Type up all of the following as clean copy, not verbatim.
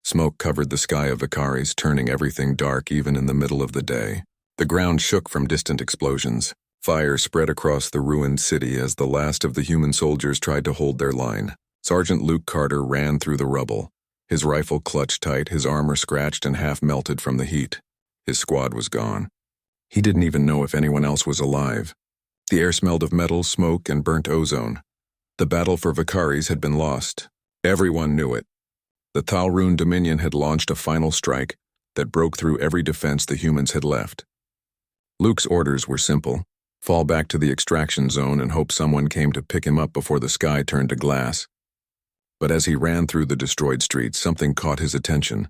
Smoke covered the sky of Vicaris, turning everything dark even in the middle of the day. The ground shook from distant explosions. Fire spread across the ruined city as the last of the human soldiers tried to hold their line. Sergeant Luke Carter ran through the rubble. His rifle clutched tight, his armor scratched and half melted from the heat. His squad was gone. He didn't even know if anyone else was alive. The air smelled of metal, smoke, and burnt ozone. The battle for Vicaris had been lost. Everyone knew it. The Thalrune Dominion had launched a final strike that broke through every defense the humans had left. Luke's orders were simple: fall back to the extraction zone and hope someone came to pick him up before the sky turned to glass. But as he ran through the destroyed streets, something caught his attention.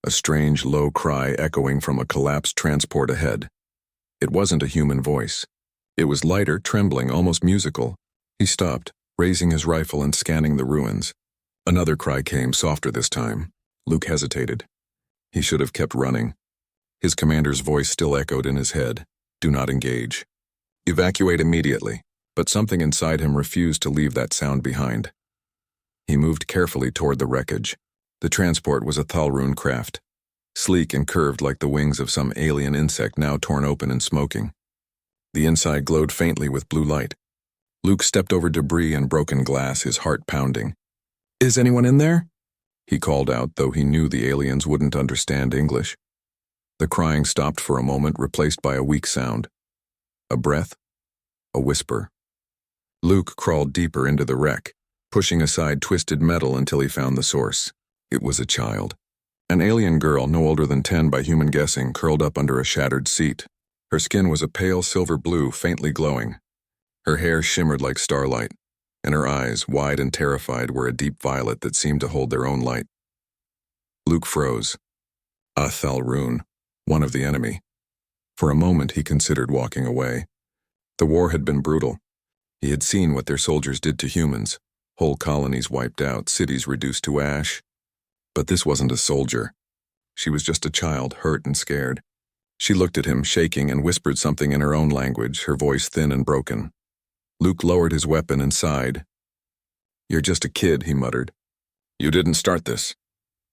A strange, low cry echoing from a collapsed transport ahead. It wasn't a human voice. It was lighter, trembling, almost musical. He stopped, raising his rifle and scanning the ruins. Another cry came, softer this time. Luke hesitated. He should have kept running. His commander's voice still echoed in his head. Do not engage. Evacuate immediately. But something inside him refused to leave that sound behind. He moved carefully toward the wreckage. The transport was a Thalrune craft, sleek and curved like the wings of some alien insect now torn open and smoking. The inside glowed faintly with blue light. Luke stepped over debris and broken glass, his heart pounding. "Is anyone in there?" he called out, though he knew the aliens wouldn't understand English. The crying stopped for a moment, replaced by a weak sound. A breath, a whisper. Luke crawled deeper into the wreck, pushing aside twisted metal until he found the source. It was a child. An alien girl, no older than 10 by human guessing, curled up under a shattered seat. Her skin was a pale silver blue, faintly glowing. Her hair shimmered like starlight, and her eyes, wide and terrified, were a deep violet that seemed to hold their own light. Luke froze. A Thalrune, one of the enemy. For a moment he considered walking away. The war had been brutal. He had seen what their soldiers did to humans. Whole colonies wiped out, cities reduced to ash. But this wasn't a soldier. She was just a child, hurt and scared. She looked at him, shaking, and whispered something in her own language, her voice thin and broken. Luke lowered his weapon and sighed. "You're just a kid," he muttered. "You didn't start this."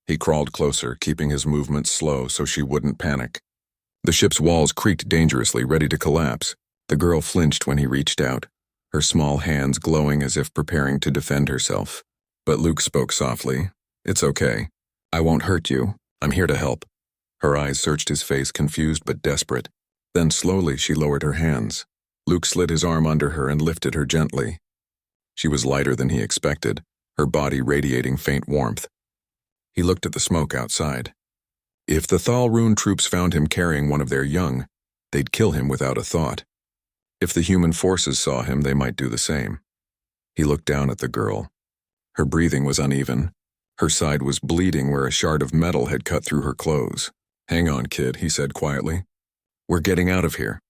He crawled closer, keeping his movements slow so she wouldn't panic. The ship's walls creaked dangerously, ready to collapse. The girl flinched when he reached out, her small hands glowing as if preparing to defend herself. But Luke spoke softly. "It's okay. I won't hurt you. I'm here to help." Her eyes searched his face, confused but desperate. Then slowly she lowered her hands. Luke slid his arm under her and lifted her gently. She was lighter than he expected, her body radiating faint warmth. He looked at the smoke outside. If the Thalrune troops found him carrying one of their young, they'd kill him without a thought. If the human forces saw him, they might do the same. He looked down at the girl. Her breathing was uneven. Her side was bleeding where a shard of metal had cut through her clothes. "Hang on, kid," he said quietly. "We're getting out of here."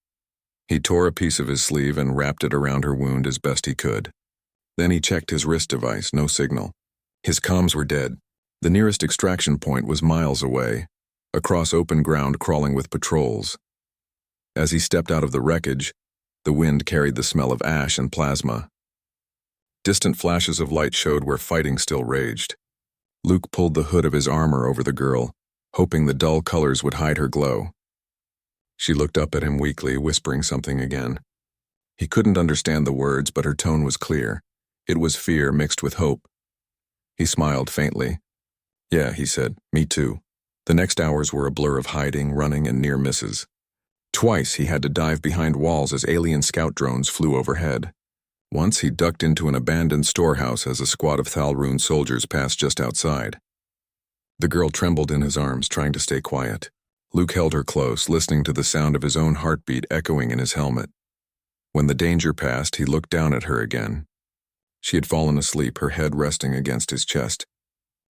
He tore a piece of his sleeve and wrapped it around her wound as best he could. Then he checked his wrist device, no signal. His comms were dead. The nearest extraction point was miles away, across open ground crawling with patrols. As he stepped out of the wreckage, the wind carried the smell of ash and plasma. Distant flashes of light showed where fighting still raged. Luke pulled the hood of his armor over the girl, hoping the dull colors would hide her glow. She looked up at him weakly, whispering something again. He couldn't understand the words, but her tone was clear. It was fear mixed with hope. He smiled faintly. "Yeah," he said, "me too." The next hours were a blur of hiding, running, and near misses. Twice he had to dive behind walls as alien scout drones flew overhead. Once he ducked into an abandoned storehouse as a squad of Thalrune soldiers passed just outside. The girl trembled in his arms, trying to stay quiet. Luke held her close, listening to the sound of his own heartbeat echoing in his helmet. When the danger passed, he looked down at her again. She had fallen asleep, her head resting against his chest.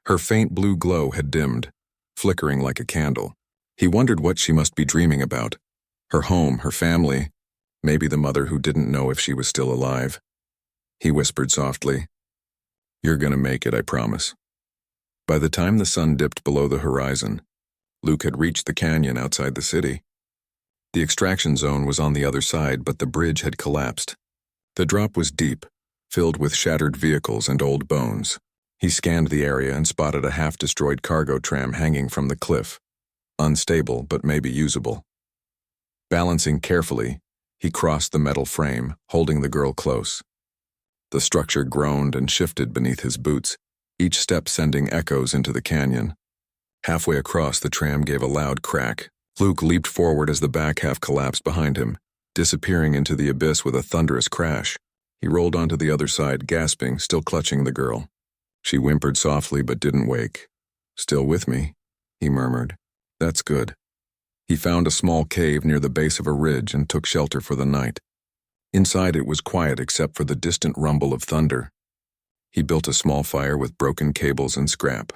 Her faint blue glow had dimmed, flickering like a candle. He wondered what she must be dreaming about. Her home, her family, maybe the mother who didn't know if she was still alive. He whispered softly, "You're gonna make it, I promise." By the time the sun dipped below the horizon, Luke had reached the canyon outside the city. The extraction zone was on the other side, but the bridge had collapsed. The drop was deep, filled with shattered vehicles and old bones. He scanned the area and spotted a half-destroyed cargo tram hanging from the cliff. Unstable, but maybe usable. Balancing carefully, he crossed the metal frame, holding the girl close. The structure groaned and shifted beneath his boots, each step sending echoes into the canyon. Halfway across, the tram gave a loud crack. Luke leaped forward as the back half collapsed behind him, disappearing into the abyss with a thunderous crash. He rolled onto the other side, gasping, still clutching the girl. She whimpered softly but didn't wake. "Still with me?" he murmured. "That's good." He found a small cave near the base of a ridge and took shelter for the night. Inside it was quiet except for the distant rumble of thunder. He built a small fire with broken cables and scrap.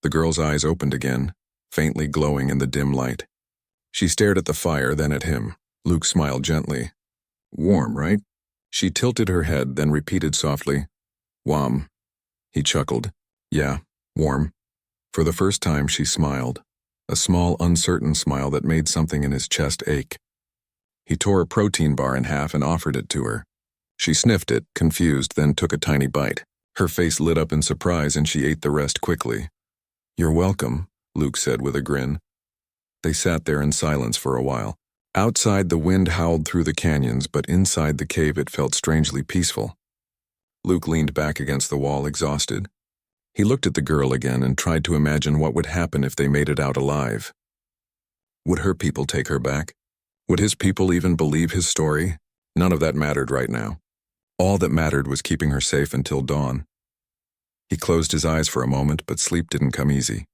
The girl's eyes opened again, faintly glowing in the dim light. She stared at the fire, then at him. Luke smiled gently. "Warm, right?" She tilted her head, then repeated softly, "Wam." He chuckled. "Yeah, warm." For the first time she smiled, a small, uncertain smile that made something in his chest ache. He tore a protein bar in half and offered it to her. She sniffed it, confused, then took a tiny bite. Her face lit up in surprise and she ate the rest quickly. "You're welcome," Luke said with a grin. They sat there in silence for a while. Outside, the wind howled through the canyons, but inside the cave it felt strangely peaceful. Luke leaned back against the wall, exhausted. He looked at the girl again and tried to imagine what would happen if they made it out alive. Would her people take her back? Would his people even believe his story? None of that mattered right now. All that mattered was keeping her safe until dawn. He closed his eyes for a moment, but sleep didn't come easy.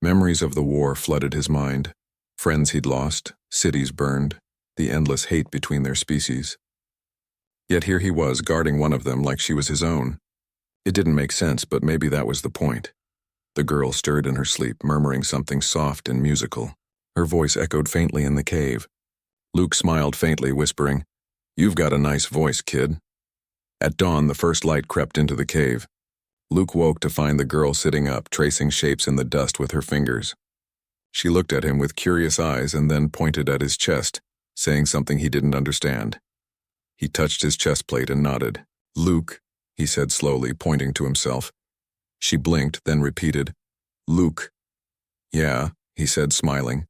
Memories of the war flooded his mind. Friends he'd lost, cities burned, the endless hate between their species. Yet here he was, guarding one of them like she was his own. It didn't make sense, but maybe that was the point. The girl stirred in her sleep, murmuring something soft and musical. Her voice echoed faintly in the cave. Luke smiled faintly, whispering, "You've got a nice voice, kid." At dawn, the first light crept into the cave. Luke woke to find the girl sitting up, tracing shapes in the dust with her fingers. She looked at him with curious eyes and then pointed at his chest, saying something he didn't understand. He touched his chest plate and nodded. "Luke," he said slowly, pointing to himself. She blinked, then repeated, "Luke." "Yeah," he said, smiling.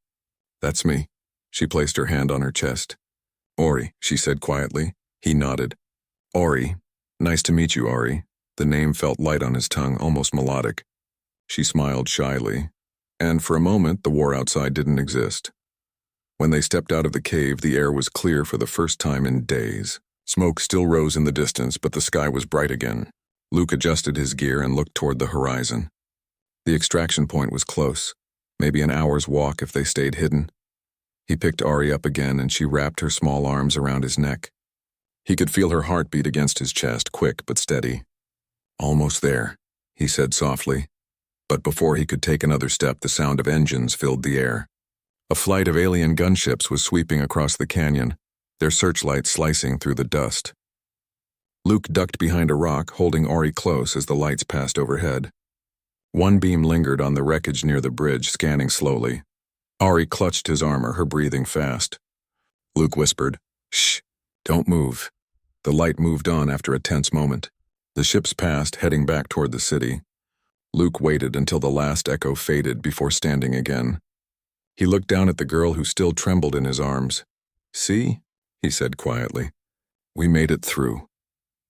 "That's me." She placed her hand on her chest. "Ori," she said quietly. He nodded. "Ori. Nice to meet you, Ori." The name felt light on his tongue, almost melodic. She smiled shyly, and for a moment the war outside didn't exist. When they stepped out of the cave, the air was clear for the first time in days. Smoke still rose in the distance, but the sky was bright again. Luke adjusted his gear and looked toward the horizon. The extraction point was close, maybe an hour's walk if they stayed hidden. He picked Ori up again and she wrapped her small arms around his neck. He could feel her heartbeat against his chest, quick but steady. "Almost there," he said softly. But before he could take another step, the sound of engines filled the air. A flight of alien gunships was sweeping across the canyon, their searchlights slicing through the dust. Luke ducked behind a rock, holding Ori close as the lights passed overhead. One beam lingered on the wreckage near the bridge, scanning slowly. Ori clutched his armor, her breathing fast. Luke whispered, "Shh, don't move." The light moved on after a tense moment. The ships passed, heading back toward the city. Luke waited until the last echo faded before standing again. He looked down at the girl who still trembled in his arms. "See?" he said quietly. "We made it through."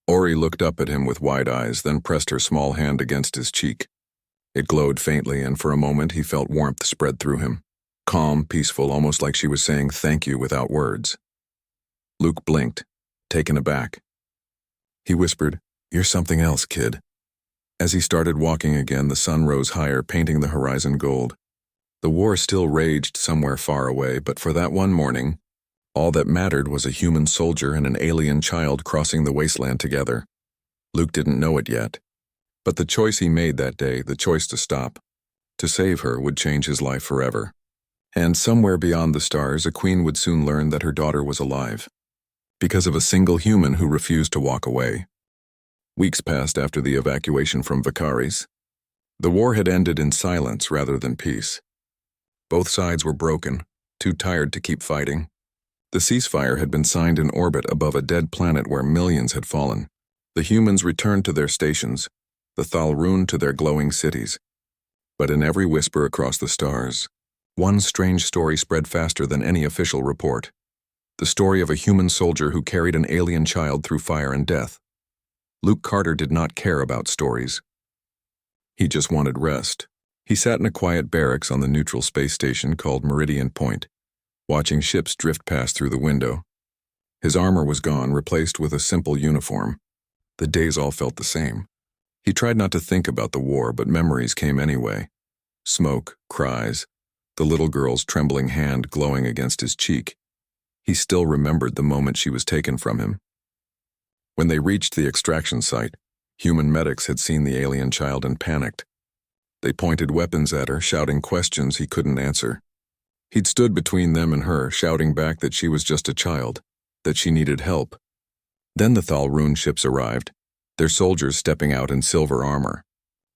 Ori looked up at him with wide eyes, then pressed her small hand against his cheek. It glowed faintly, and for a moment he felt warmth spread through him. Calm, peaceful, almost like she was saying thank you without words. Luke blinked, taken aback. He whispered, "You're something else, kid." As he started walking again, the sun rose higher, painting the horizon gold. The war still raged somewhere far away, but for that one morning, all that mattered was a human soldier and an alien child crossing the wasteland together. Luke didn't know it yet, but the choice he made that day, the choice to stop, to save her, would change his life forever. And somewhere beyond the stars, a queen would soon learn that her daughter was alive, because of a single human who refused to walk away. Weeks passed after the evacuation from Vikaris. The war had ended in silence rather than peace. Both sides were broken, too tired to keep fighting. The ceasefire had been signed in orbit above a dead planet where millions had fallen. The humans returned to their stations, the Thalrun to their glowing cities. But in every whisper across the stars, one strange story spread faster than any official report. The story of a human soldier who carried an alien child through fire and death. Luke Carter did not care about stories. He just wanted rest. He sat in a quiet barracks on the neutral space station called Meridian Point, watching ships drift past through the window. His armor was gone, replaced with a simple uniform. The days all felt the same. He tried not to think about the war, but memories came anyway. Smoke, cries, the little girl's trembling hand glowing against his cheek. He still remembered the moment she was taken from him. When they reached the extraction site, human medics had seen the alien child and panicked. They pointed weapons at her, shouting questions he couldn't answer. He'd stood between them and her, shouting back that she was just a child, that she needed help. Then the Thalrun ships arrived, their soldiers stepping out in silver armor.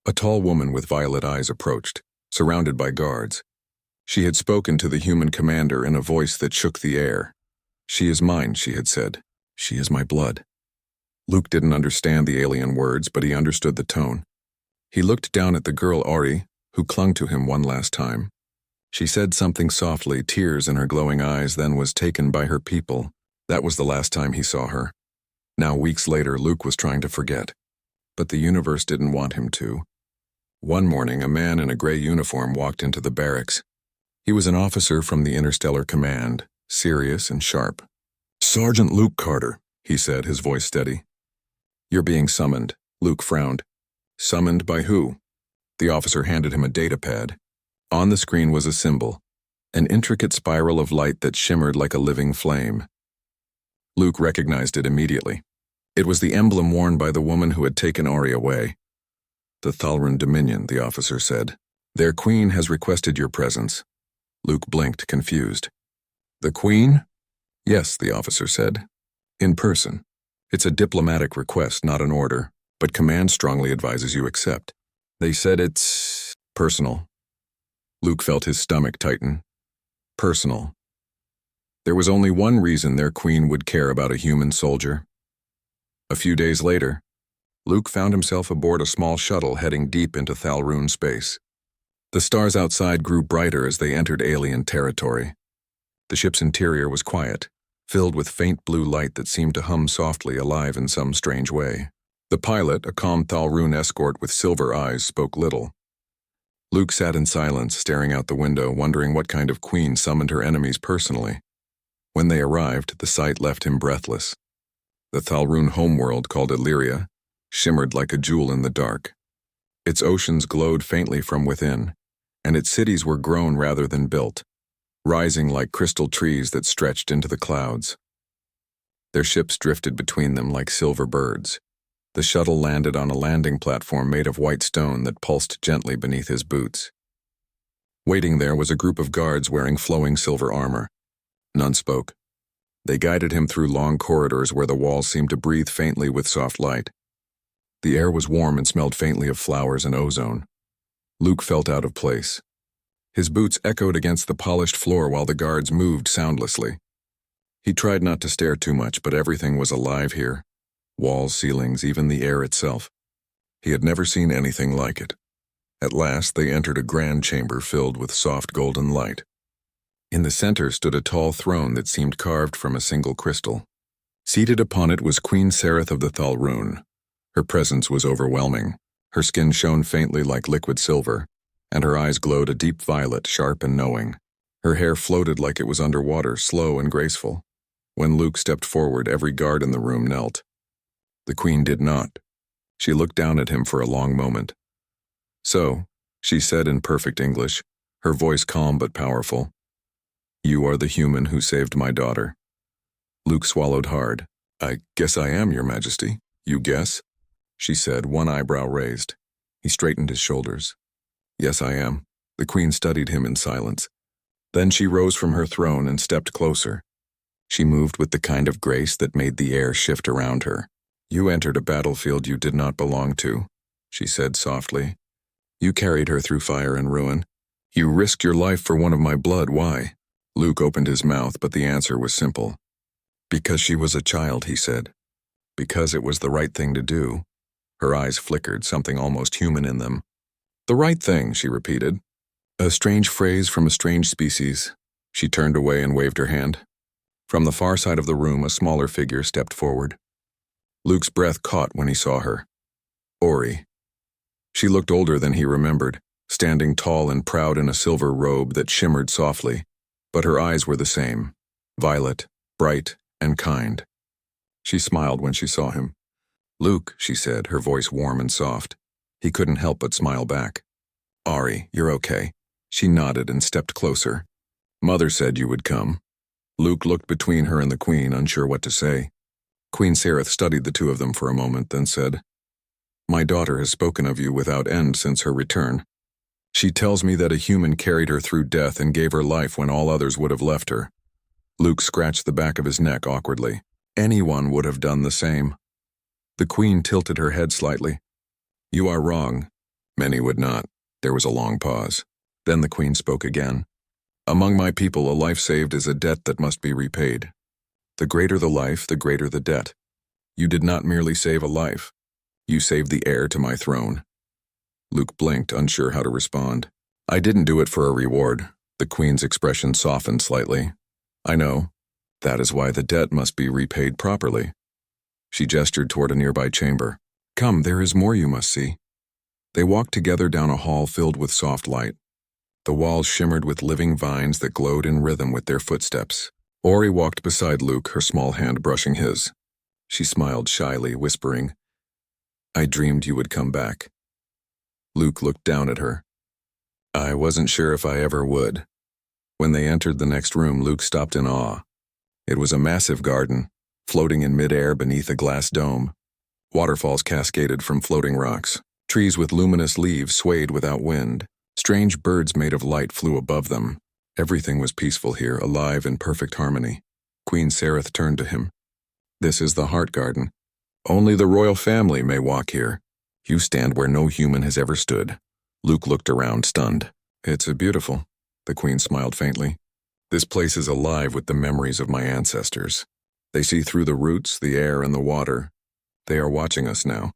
A tall woman with violet eyes approached, surrounded by guards. She had spoken to the human commander in a voice that shook the air. "She is mine," she had said. "She is my blood." Luke didn't understand the alien words, but he understood the tone. He looked down at the girl Ori, who clung to him one last time. She said something softly, tears in her glowing eyes, then was taken by her people. That was the last time he saw her. Now, weeks later, Luke was trying to forget. But the universe didn't want him to. One morning, a man in a gray uniform walked into the barracks. He was an officer from the Interstellar Command, serious and sharp. "Sergeant Luke Carter," he said, his voice steady. "You're being summoned." Luke frowned. "Summoned by who?" The officer handed him a data pad. On the screen was a symbol, an intricate spiral of light that shimmered like a living flame. Luke recognized it immediately. It was the emblem worn by the woman who had taken Ori away. "The Thalrun Dominion," the officer said. "Their queen has requested your presence." Luke blinked, confused. "The queen?" "Yes," the officer said. "In person. It's a diplomatic request, not an order, but command strongly advises you accept. They said it's personal." Luke felt his stomach tighten. Personal. There was only one reason their queen would care about a human soldier. A few days later, Luke found himself aboard a small shuttle heading deep into Thalrun space. The stars outside grew brighter as they entered alien territory. The ship's interior was quiet, filled with faint blue light that seemed to hum softly, alive in some strange way. The pilot, a calm Thalrun escort with silver eyes, spoke little. Luke sat in silence, staring out the window, wondering what kind of queen summoned her enemies personally. When they arrived, the sight left him breathless. The Thalrun homeworld, called Illyria, shimmered like a jewel in the dark. Its oceans glowed faintly from within, and its cities were grown rather than built, rising like crystal trees that stretched into the clouds. Their ships drifted between them like silver birds. The shuttle landed on a landing platform made of white stone that pulsed gently beneath his boots. Waiting there was a group of guards wearing flowing silver armor. None spoke. They guided him through long corridors where the walls seemed to breathe faintly with soft light. The air was warm and smelled faintly of flowers and ozone. Luke felt out of place. His boots echoed against the polished floor while the guards moved soundlessly. He tried not to stare too much, but everything was alive here. Walls, ceilings, even the air itself. He had never seen anything like it. At last, they entered a grand chamber filled with soft golden light. In the center stood a tall throne that seemed carved from a single crystal. Seated upon it was Queen Sereth of the Thalrun. Her presence was overwhelming. Her skin shone faintly like liquid silver, and her eyes glowed a deep violet, sharp and knowing. Her hair floated like it was underwater, slow and graceful. When Luke stepped forward, every guard in the room knelt. The queen did not. She looked down at him for a long moment. "So," she said in perfect English, her voice calm but powerful, "you are the human who saved my daughter." Luke swallowed hard. "I guess I am, Your Majesty." "You guess?" she said, one eyebrow raised. He straightened his shoulders. "Yes, I am." The queen studied him in silence. Then she rose from her throne and stepped closer. She moved with the kind of grace that made the air shift around her. "You entered a battlefield you did not belong to," she said softly. "You carried her through fire and ruin. You risked your life for one of my blood. Why?" Luke opened his mouth, but the answer was simple. "Because she was a child," he said. "Because it was the right thing to do." Her eyes flickered, something almost human in them. "The right thing," she repeated. "A strange phrase from a strange species." She turned away and waved her hand. From the far side of the room, a smaller figure stepped forward. Luke's breath caught when he saw her. Ori. She looked older than he remembered, standing tall and proud in a silver robe that shimmered softly, but her eyes were the same, violet, bright, and kind. She smiled when she saw him. "Luke," she said, her voice warm and soft. He couldn't help but smile back. "Ori, you're okay." She nodded and stepped closer. "Mother said you would come." Luke looked between her and the Queen, unsure what to say. Queen Sereth studied the two of them for a moment, then said, "My daughter has spoken of you without end since her return. She tells me that a human carried her through death and gave her life when all others would have left her." Luke scratched the back of his neck awkwardly. Anyone would have done the same. The Queen tilted her head slightly. "You are wrong. Many would not." There was a long pause. Then the Queen spoke again. "Among my people, a life saved is a debt that must be repaid. The greater the life, the greater the debt. You did not merely save a life. You saved the heir to my throne." Luke blinked, unsure how to respond. "I didn't do it for a reward." The Queen's expression softened slightly. "I know. That is why the debt must be repaid properly." She gestured toward a nearby chamber. "Come, there is more you must see." They walked together down a hall filled with soft light. The walls shimmered with living vines that glowed in rhythm with their footsteps. Ori walked beside Luke, her small hand brushing his. She smiled shyly, whispering, "I dreamed you would come back." Luke looked down at her. "I wasn't sure if I ever would." When they entered the next room, Luke stopped in awe. It was a massive garden, floating in midair beneath a glass dome. Waterfalls cascaded from floating rocks. Trees with luminous leaves swayed without wind. Strange birds made of light flew above them. Everything was peaceful here, alive in perfect harmony. Queen Sereth turned to him. "This is the Heart Garden. Only the royal family may walk here. You stand where no human has ever stood." Luke looked around, stunned. "It's beautiful." The Queen smiled faintly. "This place is alive with the memories of my ancestors. They see through the roots, the air, and the water. They are watching us now."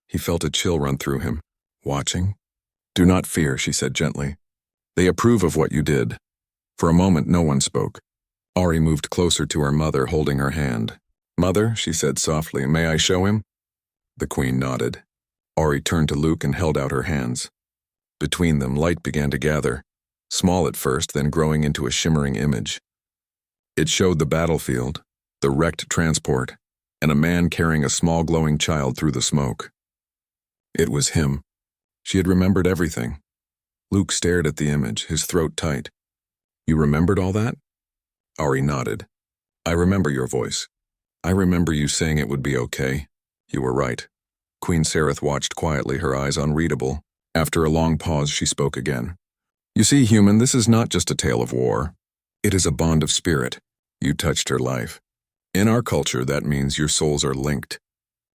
He felt a chill run through him. "Watching?" "Do not fear," she said gently. "They approve of what you did." For a moment, no one spoke. Ori moved closer to her mother, holding her hand. "Mother," she said softly, "may I show him?" The Queen nodded. Ori turned to Luke and held out her hands. Between them, light began to gather, small at first, then growing into a shimmering image. It showed the battlefield, the wrecked transport, and a man carrying a small glowing child through the smoke. It was him. She had remembered everything. Luke stared at the image, his throat tight. "You remembered all that?" Ori nodded. "I remember your voice. I remember you saying it would be okay. You were right." Queen Sereth watched quietly, her eyes unreadable. After a long pause, she spoke again. "You see, human, this is not just a tale of war. It is a bond of spirit. You touched her life. In our culture, that means your souls are linked.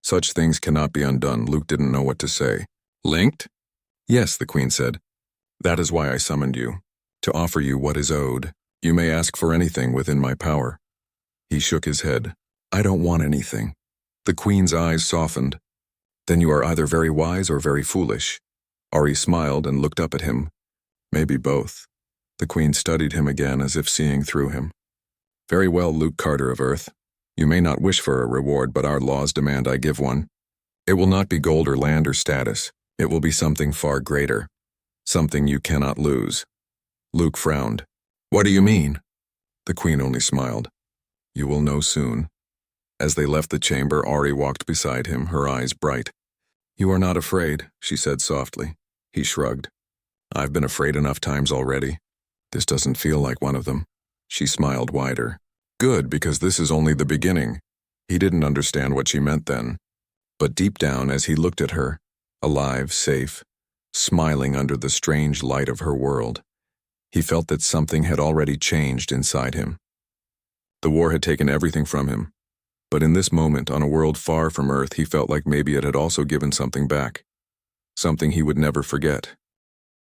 Such things cannot be undone." Luke didn't know what to say. "Linked?" "Yes," the Queen said. "That is why I summoned you, to offer you what is owed. You may ask for anything within my power." He shook his head. "I don't want anything." The Queen's eyes softened. "Then you are either very wise or very foolish." Ori smiled and looked up at him. "Maybe both." The Queen studied him again as if seeing through him. "Very well, Luke Carter of Earth. You may not wish for a reward, but our laws demand I give one. It will not be gold or land or status. It will be something far greater. Something you cannot lose." Luke frowned. "What do you mean?" The Queen only smiled. "You will know soon." As they left the chamber, Ori walked beside him, her eyes bright. "You are not afraid," she said softly. He shrugged. "I've been afraid enough times already. This doesn't feel like one of them." She smiled wider. "Good, because this is only the beginning." He didn't understand what she meant then. But deep down, as he looked at her, alive, safe, smiling under the strange light of her world, he felt that something had already changed inside him. The war had taken everything from him. But in this moment, on a world far from Earth, he felt like maybe it had also given something back. Something he would never forget.